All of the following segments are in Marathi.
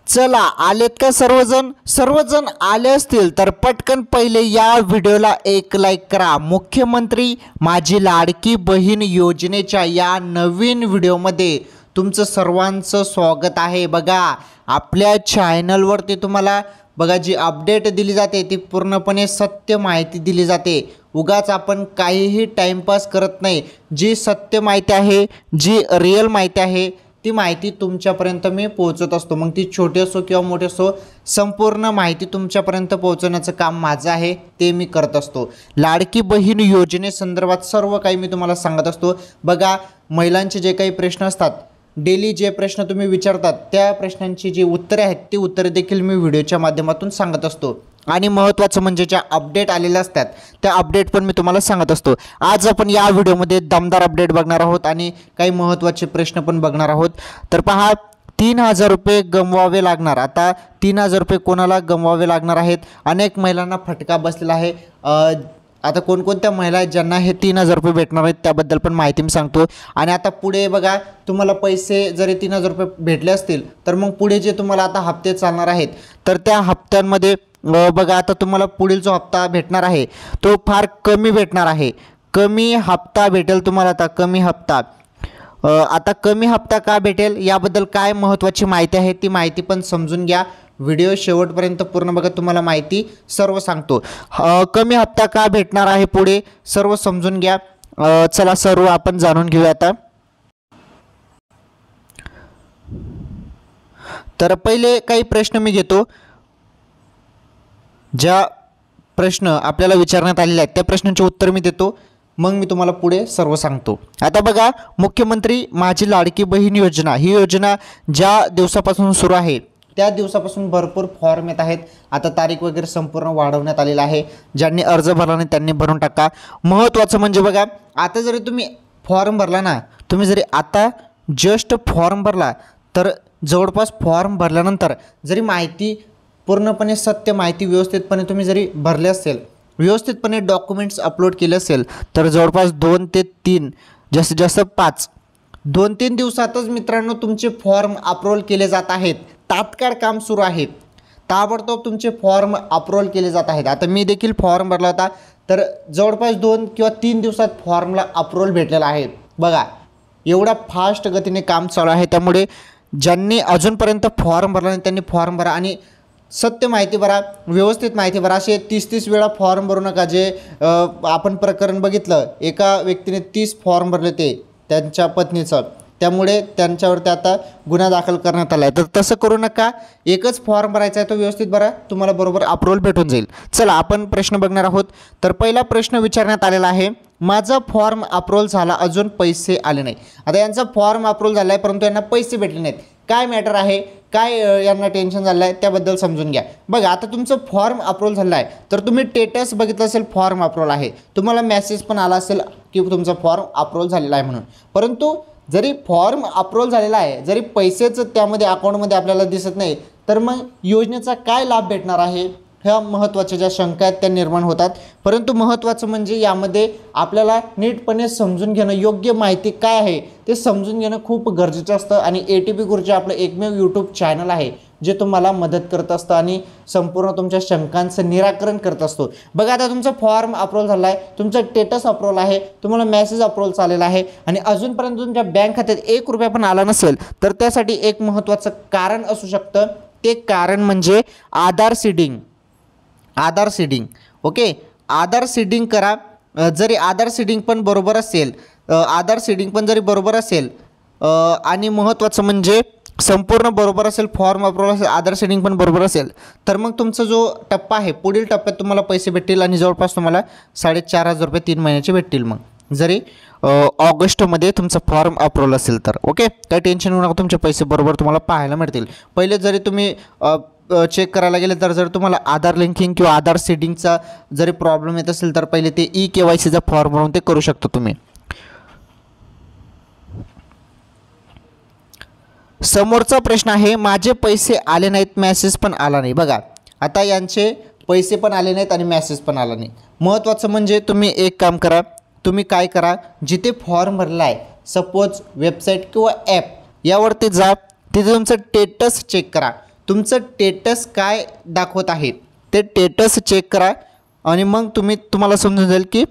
चला आलेत का सर्वजण सर्वजण आले असतील तर पटकन पहिले या व्हिडिओला एक लाईक करा। मुख्यमंत्री माझी लाडकी बहीण योजनेच्या या नवीन व्हिडिओमध्ये तुमचं सर्वांचं स्वागत आहे। बघा आपल्या चॅनलवरती तुम्हाला बघा जी अपडेट दिली जाते ती पूर्णपणे सत्य माहिती दिली जाते। उगाच आपण काहीही टाइमपास करत नाही। जी सत्य माहिती आहे जी रिअल माहिती आहे ती माहिती तुमच्यापर्यंत मी पोहोचत असतो। मग ती छोटी असो किंवा मोठी असो संपूर्ण माहिती तुमच्यापर्यंत पोहोचवण्याचं काम माझं आहे, ते मी करत असतो। लाडकी बहीण योजनेसंदर्भात सर्व काही मी तुम्हाला सांगत असतो। बघा महिलांचे जे काही प्रश्न असतात, डेली जे प्रश्न तुम्ही विचारतात त्या प्रश्नांची जी उत्तरे आहेत ती उत्तरे देखील मी व्हिडिओच्या माध्यमातून सांगत असतो। आणि महत्त्वाचं म्हणजे ज्या अपडेट आलेल्या असतात त्या अपडेट पण मी तुम्हाला सांगत असतो। आज आपण या व्हिडिओमध्ये दमदार अपडेट बघणार आहोत आणि काही महत्त्वाचे प्रश्न पण बघणार आहोत। तर पहा 3000 रुपये गमवावे लागणार। आता 3000 रुपये कोणाला गमवावे लागणार आहेत? अनेक महिलांना फटका बसलेला आहे। आता कोणकोणत्या महिला आहेत ज्यांना हे 3000 रुपये भेटणार आहेत त्याबद्दल पण माहिती मी सांगतो। आणि आता पुढे बघा तुम्हाला पैसे जरी 3000 रुपये भेटले असतील तर मग पुढे जे तुम्हाला आता हप्ते चालणार आहेत तर त्या हप्त्यांमध्ये बघा आता तुम्हाला पुढील जो हप्ता भेटणार आहे तो फार कमी भेटणार आहे। कमी हप्ता भेटेल तुम्हाला। आता कमी हप्ता आता कमी हप्ता का भेटेल याबद्दल काय महत्त्वाची माहिती आहे ती माहिती पण समजून घ्या। व्हिडिओ शेवटपर्यंत पूर्ण बघा, तुम्हाला माहिती सर्व सांगतो। कमी हप्ता का भेटणार आहे पुढे सर्व समजून घ्या। चला सर्व आपण जाणून घेऊया। आता तर पहिले काही प्रश्न मी घेतो। ज्या प्रश्न आपल्याला विचारण्यात आलेले आहेत त्या प्रश्नांचे उत्तर मी देतो, मग मी तुम्हाला पुढे सर्व सांगतो। आता बघा मुख्यमंत्री माझी लाडकी बहीण योजना ही योजना ज्या दिवसापासून सुरू आहे त्या दिवसापासून भरपूर फॉर्म येत आहेत। आता तारीख वगैरे संपूर्ण वाढवण्यात आलेला आहे। ज्यांनी अर्ज भरला नाही त्यांनी भरून टाका। महत्त्वाचं म्हणजे बघा आता जरी तुम्ही फॉर्म भरला ना, तुम्ही जरी आता जस्ट फॉर्म भरला तर जवळपास फॉर्म भरल्यानंतर जरी माहिती पूर्णपणे सत्य माहिती व्यवस्थितपणे तुम्ही जरी भरले असेल, व्यवस्थितपणे डॉक्युमेंट्स अपलोड केले असेल तर जवळपास 2 ते 3 जास्तीत जास्त 5 2-3 दिवसातच मित्रांनो तुमचे फॉर्म अप्रूव्हल केले जात आहेत। तात्काळ काम सुरू आहे, ताबडतोब तुमचे फॉर्म अप्रूव्हल केले जात आहेत। आता मी देखील फॉर्म भरला होता तर जवळपास 2 किंवा 3 दिवसात फॉर्मला अप्रूव्हल भेटलेला आहे। बघा एवढा फास्ट गतीने काम चालू आहे। त्यामुळे ज्यांनी अजूनपर्यंत फॉर्म भरला नाही त्यांनी फॉर्म भरा आणि सत्य माहिती भरा, व्यवस्थित माहिती भरा। असे 30 वेळा फॉर्म भरू नका। जे आपण प्रकरण बघितलं, एका व्यक्तीने 30 फॉर्म भरले ते त्यांच्या पत्नीचं, त्यामुळे त्यांच्यावरती आता गुन्हा दाखल करण्यात आला आहे। तर तसं करू नका, एकच फॉर्म भरायचा आहे तो व्यवस्थित भरा, तुम्हाला बरोबर अप्रूव्हल भेटून जाईल। चला आपण प्रश्न बघणार आहोत। तर पहिला प्रश्न विचारण्यात आलेला आहे, माझा फॉर्म अप्रूव्हल झाला अजून पैसे आले नाही। आता यांचा फॉर्म अप्रूव्हल झाला आहे परंतु यांना पैसे भेटले नाहीत। काय मॅटर आहे, काय यांना टेन्शन झालं आहे त्याबद्दल समजून घ्या। बघा आता तुमचं फॉर्म अप्रूव्हल झालं आहे तर तुम्ही स्टेटस बघितलं असेल फॉर्म अप्रूव्हल आहे, तुम्हाला मेसेज पण आला असेल की तुमचा फॉर्म अप्रूव्हल झालेला आहे म्हणून। परंतु जरी फॉर्म अप्रूव्हल झालेला आहे, जरी पैसेच त्यामध्ये अकाउंटमध्ये आपल्याला दिसत नाही तर मग योजनेचा काय लाभ भेटणार आहे ह्या महत्त्वाच्या ज्या शंका आहेत त्या निर्माण होतात। परंतु महत्त्वाचं म्हणजे यामध्ये आपल्याला नीटपणे समजून घेणं, योग्य माहिती काय आहे ते समजून घेणं खूप गरजेचं असतं। आणि ATP गुरुजी आपलं एकमेव यूट्यूब चॅनल आहे जे तुम्हाला मदत करत असतं आणि संपूर्ण तुमच्या शंकांचं निराकरण करत असतो। बघा आता तुमचा फॉर्म अप्रूव्हल झाला आहे, तुमचं स्टेटस अप्रूव्हल आहे, तुम्हाला मेसेज अप्रूव्हल आलेला आहे आणि अजूनपर्यंत तुमच्या बँक खात्यात 1 रुपया पण आला नसेल तर त्यासाठी एक महत्त्वाचं कारण असू शकतं। ते कारण म्हणजे आधार सीडिंग। आधार सीडिंग ओके, आधार सीडिंग करा। जरी आधार सीडिंग पण बरोबर असेल, आधार सीडिंग पण जरी बरोबर असेल आणि महत्त्वाचं म्हणजे संपूर्ण बरोबर असेल, फॉर्म अप्रूव्हल असेल, आधार सीडिंग पण बरोबर असेल तर मग तुमचा जो टप्पा आहे पुढील टप्प्यात तुम्हाला पैसे भेटतील आणि जवळपास तुम्हाला 4500 रुपये 3 महिन्याचे भेटतील। मग जरी ऑगस्टमध्ये तुमचा फॉर्म अप्रूव्हल असेल तर ओके, काही टेन्शन घेऊ नका, तुमचे पैसे बरोबर तुम्हाला पाहायला मिळतील। पहिले जरी तुम्ही चेक करायला गेले तर जर तुम्हाला आधार लिंकिंग किंवा आधार सीडिंगचा जरी प्रॉब्लेम येत असेल तर पहिले ते KYCचा फॉर्म भरून ते करू शकतो तुम्ही। समोरचा प्रश्न आहे, माझे पैसे आले नाहीत, मेसेज पण आला नाही। बघा आता यांचे पैसे पण आले नाहीत आणि मेसेज पण आला नाही। महत्त्वाचं म्हणजे तुम्ही एक काम करा, तुम्ही काय करा, जिथे फॉर्म भरला आहे सपोज वेबसाईट किंवा ॲप यावरती जा, तिथे तुमचं स्टेटस चेक करा। तुमचं टेटस काय दाखवत आहे ते टेटस चेक करा आणि मग तुम्हाला समजून जाईल की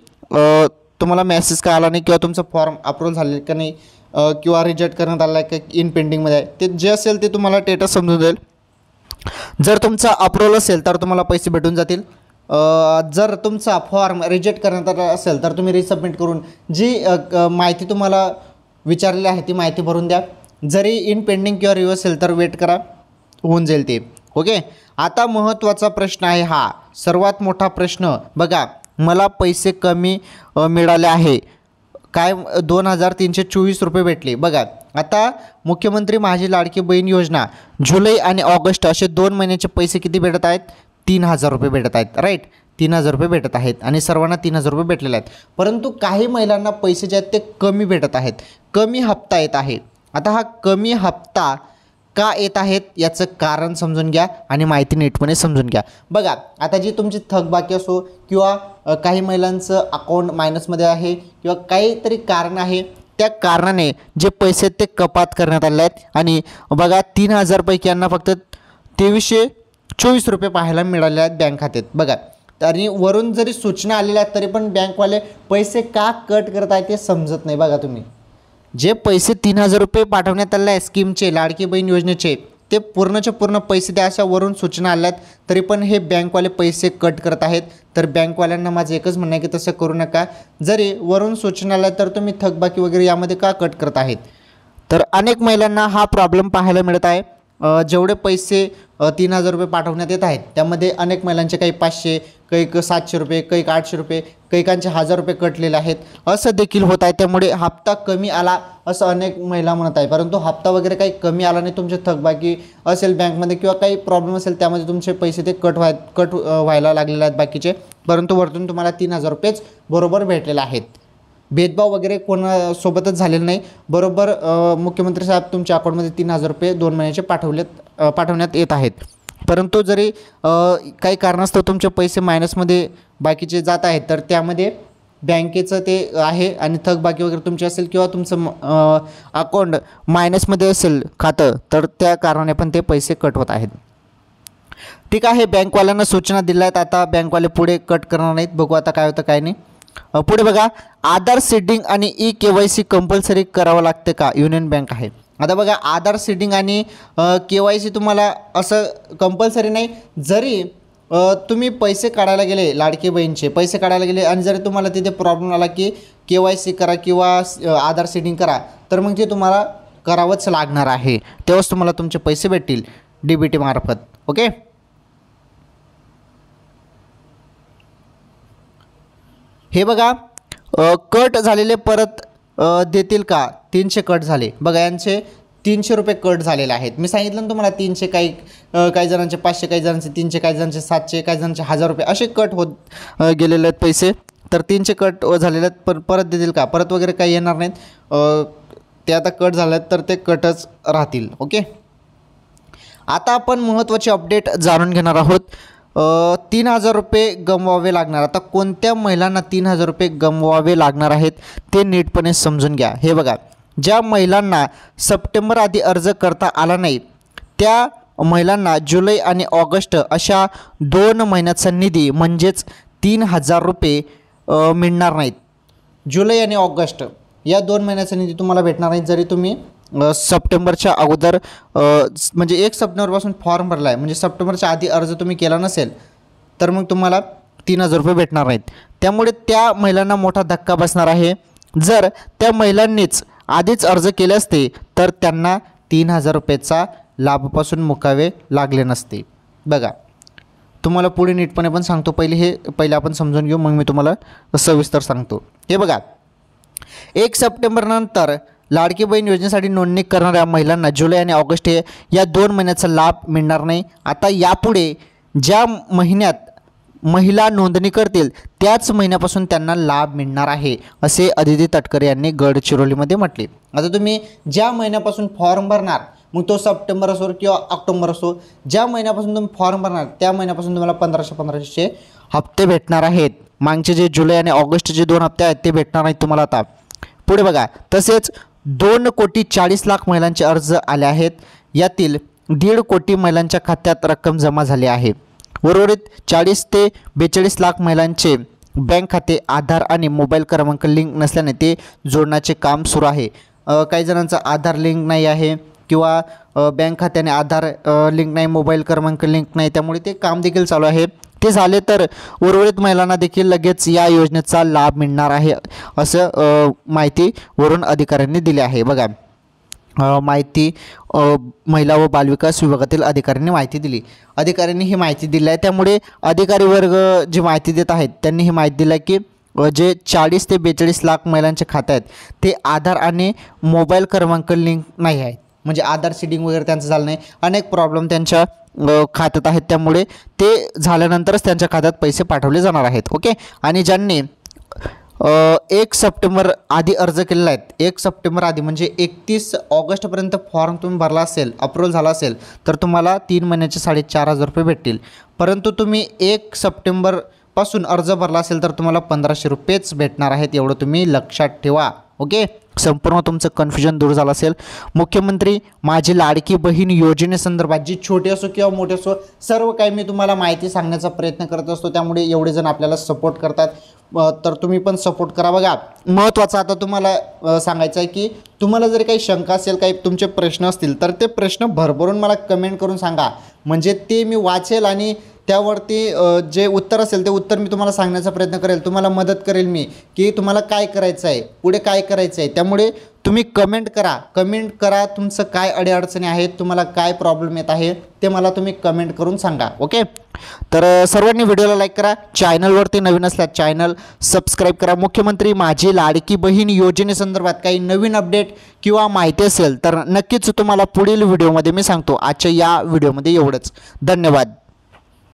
तुम्हाला मेसेज काय आला नाही किंवा तुमचं फॉर्म अप्रूव्ह झाले का नाही किंवा रिजेक्ट करण्यात आला आहे का इन पेंडिंगमध्ये आहे ते जे असेल ते तुम्हाला टेटस समजून जाईल. जर तुमचा अप्रूव्हल असेल तर तुम्हाला पैसे भेटून जातील. जर तुमचा फॉर्म रिजेक्ट करण्यात आला असेल तर तुम्ही रिसबमिट करून जी माहिती तुम्हाला विचारलेली आहे ती माहिती भरून द्या. जरी इन पेंडिंग किंवा रिव्हर्स असेल तर वेट करा, होऊन जाईल ते. ओके. आता महत्त्वाचा प्रश्न आहे हा सर्वात मोठा प्रश्न. बघा, मला पैसे कमी मिळाले आहे काय 2324 रुपये भेटले. बघा, आता मुख्यमंत्री माझी लाडकी बहीण योजना जुलै आणि ऑगस्ट असे 2 महिन्याचे पैसे किती भेटत आहेत? 3000 रुपये भेटत आहेत. राईट, 3000 रुपये भेटत आहेत आणि सर्वांना 3000 रुपये भेटलेले आहेत. परंतु काही महिलांना पैसे जे आहेत ते कमी भेटत आहेत, कमी हप्ता येत आहे. आता हा कमी हप्ता का येत आहेत याचं कारण समजून घ्या आणि माहिती नीटपणे समजून घ्या. बघा, आता जी तुमची थकबाकी असो किंवा काही महिलांचं अकाउंट मायनसमध्ये आहे किंवा काहीतरी कारण आहे, त्या कारणाने जे पैसे ते कपात करण्यात आले आहेत. आणि बघा, 3000 पैकी यांना फक्त 2324 रुपये पाहायला मिळाले आहेत बँक खात्यात. बघा, आणि वरून जरी सूचना आलेल्या आहेत तरी पण बँकवाले पैसे का कट करत आहेत ते समजत नाही. बघा, तुम्ही जे पैसे 3000 रुपये पाठवण्यात आले आहे स्कीमचे, लाडकी बहीण योजनेचे, ते पूर्णच्या पूर्ण पैसे द्या अशा वरून सूचना आल्या आहेत तरी पण हे बँकवाले पैसे कट करत आहेत. तर बँकवाल्यांना माझं एकच म्हणणं आहे की तसं करू नका. जरी वरून सूचना आल्या तर तुम्ही थकबाकी वगैरे यामध्ये का कट करत आहेत? तर अनेक महिलांना हा प्रॉब्लेम पाहायला मिळत आहे. जेवढे पैसे 3000 रुपये पाठवण्यात येत आहेत त्यामध्ये अनेक महिलांचे काही 500, काही 700 रुपये, काही 800 रुपये, काहीकांचे 1000 रुपये कटलेले आहेत. असं देखील होत आहे. त्यामुळे हप्ता कमी आला असं अनेक महिला म्हणत आहे, परंतु हप्ता वगैरे काही कमी आला नाही. तुमचे थकबाकी असेल बँकमध्ये किंवा काही प्रॉब्लेम असेल त्यामध्ये तुमचे पैसे ते कट व्हायला लागलेले आहेत बाकीचे, परंतु वरतून तुम्हाला 3000 रुपयेच बरोबर भेटलेले आहेत. भेदभाव वगैरे कोणासोबतच झालेला नाही. बरोबर मुख्यमंत्री साहेब तुमच्या अकाउंटमध्ये 3000 रुपये 2 महिन्याचे पाठवण्यात येत आहेत. परंतु जरी काही कारणास्तव तुमचे पैसे मायनसमध्ये बाकीचे जात आहेत तर त्यामध्ये बँकेचं ते आहे आणि थकबाकी वगैरे तुमचे असेल किंवा तुमचं अकाउंट मायनसमध्ये असेल खातं तर त्या कारणाने पण ते पैसे कट होत आहेत. ठीक आहे, बँकवाल्यांना सूचना दिल्या आहेत. आता बँकवाले पुढे कट करणार नाहीत. बघू आता काय होतं काय नाही. पुढे बघा, आधार सीडिंग आणि KYC कंपल्सरी करावं लागते का? युनियन बँक आहे. आता बघा, आधार सीडिंग आणि KYC तुम्हाला असं कंपल्सरी नाही. जरी तुम्ही पैसे काढायला गेले, लाडकी बहीणचे पैसे काढायला गेले आणि जरी तुम्हाला तिथे प्रॉब्लेम आला की KYC करा किंवा आधार सीडिंग करा तर मग ते तुम्हाला करावंच लागणार आहे. तेव्हाच तुम्हाला तुमचे पैसे भेटतील DBT मार्फत. ओके. हे बघा, कट झालेले परत देतील का? 300 कट झाले. बघा, यांचे 300 रुपये कट झालेले आहेत. मी सांगितलं ना तुम्हाला 300, काही जणांचे 500, काही जणांचे 300, काही जणांचे 700, काही जणांचे 1000 रुपये असे कट होत गेलेले आहेत पैसे. तर 300 कट झालेले आहेत, पण परत देतील का? परत वगैरे काही येणार नाहीत. ते आता कट झाले आहेत तर ते कटच राहतील. ओके. आता आपण महत्त्वाची अपडेट जाणून घेणार आहोत. 3000 रुपये गमवावे लागणार. आता कोणत्या महिलांना 3000 रुपये गमवावे लागणार आहेत ते नीटपणे समजून घ्या. हे बघा, ज्या महिलांना सप्टेंबर आधी अर्ज करता आला नाही त्या महिलांना जुलै आणि ऑगस्ट अशा 2 महिन्याचा निधी म्हणजेच 3000 रुपये मिळणार नाहीत. जुलै आणि ऑगस्ट या 2 महिन्याचा निधी तुम्हाला भेटणार नाही जरी तुम्ही सप्टेंबरच्या अगोदर म्हणजे 1 सप्टेंबरपासून फॉर्म भरला आहे, म्हणजे सप्टेंबरच्या आधी अर्ज तुम्ही केला नसेल तर मग तुम्हाला 3000 रुपये भेटणार नाहीत. त्यामुळे त्या महिलांना मोठा धक्का बसणार आहे. जर त्या महिलांनीच आधीच अर्ज केले असते तर त्यांना 3000 रुपयेचा लाभापासून मुकावे लागले नसते. बघा, तुम्हाला पुढे नीटपणे पण सांगतो. पहिले आपण समजून घेऊ, मग मी तुम्हाला सविस्तर सांगतो. हे बघा, 1 सप्टेंबरनंतर लाडकी बहीण योजनेसाठी नोंदणी करणाऱ्या महिलांना जुलै आणि ऑगस्ट या 2 महिन्याचा लाभ मिळणार नाही. आता यापुढे ज्या महिन्यात महिला नोंदणी करतील त्याच महिन्यापासून त्यांना लाभ मिळणार आहे, असे अदिती तटकरे यांनी गडचिरोलीमध्ये म्हटले. आता तुम्ही ज्या महिन्यापासून फॉर्म भरणार, मग तो सप्टेंबर असो किंवा ऑक्टोबर असो, ज्या महिन्यापासून तुम्ही फॉर्म भरणार त्या महिन्यापासून तुम्हाला 1500 हप्ते भेटणार आहेत. मागचे जे जुलै आणि ऑगस्टचे 2 हप्ते आहेत ते भेटणार नाहीत तुम्हाला. आता पुढे बघा, तसेच 2,40,00,000 महिलांचे अर्ज आले आहेत. यातील 1.5 कोटी महिलांच्या खात्यात रक्कम जमा झाली आहे. उर्वरित 40 ते 42 लाख महिलांचे बँक खाते आधार आणि मोबाईल क्रमांक लिंक नसल्याने ते जोडण्याचे काम सुरू आहे. काही जणांचा आधार लिंक नाही आहे किंवा बँक खात्याने आधार लिंक नाही, मोबाईल क्रमांक लिंक नाही, त्यामुळे ते काम देखील चालू आहे. ते झाले तर उर्वरित महिलांना देखील लगेच या योजनेचा लाभ मिळणार आहे असं माहिती वरून अधिकाऱ्यांनी दिली आहे. बघा माहिती महिला व बालविकास विभागातील अधिकाऱ्यांनी माहिती दिली. अधिकाऱ्यांनी ही माहिती दिली आहे. त्यामुळे अधिकारी वर्ग जी माहिती देत आहेत त्यांनी ही माहिती दिली आहे की जे 40 ते 42 लाख महिलांचे खाते आहेत ते आधार आणि मोबाईल क्रमांक लिंक नाही आहेत. म्हणजे आधार सीडिंग वगैरे त्यांचं झालं नाही, अनेक प्रॉब्लेम त्यांच्या खात्यात आहेत, त्यामुळे ते झाल्यानंतरच त्यांच्या खात्यात पैसे पाठवले जाणार आहेत. ओके. आणि ज्यांनी 1 सप्टेंबर आधी अर्ज केलेला आहे, 1 सप्टेंबर आधी म्हणजे 31 ऑगस्टपर्यंत फॉर्म तुम्ही भरला असेल, अप्रूव्हल झाला असेल तर तुम्हाला 3 महिन्याचे 4,500 रुपये भेटतील. परंतु तुम्ही 1 सप्टेंबरपासून अर्ज भरला असेल तर तुम्हाला 1,500 रुपयेच भेटणार आहेत. एवढं तुम्ही लक्षात ठेवा. ओके. संपूर्ण तुमचं कन्फ्युजन दूर झालं असेल. मुख्यमंत्री माझी लाडकी बहीण योजनेसंदर्भात जी छोटी असो किंवा मोठी असो सर्व काही मी तुम्हाला माहिती सांगण्याचा प्रयत्न करत असतो. त्यामुळे एवढे जण आपल्याला सपोर्ट करतात, तर तुम्ही पण सपोर्ट करा. बघा महत्त्वाचं आता तुम्हाला सांगायचं आहे की तुम्हाला जर काही शंका असेल, काही तुमचे प्रश्न असतील तर ते प्रश्न भरभरून मला कमेंट करून सांगा. म्हणजे ते मी वाचेल आणि त्यावरती जे उत्तर असेल ते उत्तर मी तुम्हाला सांगण्याचा प्रयत्न करेल, तुम्हाला मदत करेल मी की तुम्हाला काय करायचं आहे, पुढे काय करायचं आहे. त्यामुळे तुम्ही कमेंट करा तुमचं काय अडीअडचणी आहेत, तुम्हाला काय प्रॉब्लेम येत आहे ते मला तुम्ही कमेंट करून सांगा. ओके. तर सर्वांनी व्हिडिओला लाईक करा, चॅनलवरती नवीन असल्यास चॅनल सबस्क्राईब करा. मुख्यमंत्री माझी लाडकी बहीण योजनेसंदर्भात काही नवीन अपडेट किंवा माहिती असेल तर नक्कीच तुम्हाला पुढील व्हिडिओमध्ये मी सांगतो. आजच्या या व्हिडिओमध्ये एवढंच. धन्यवाद.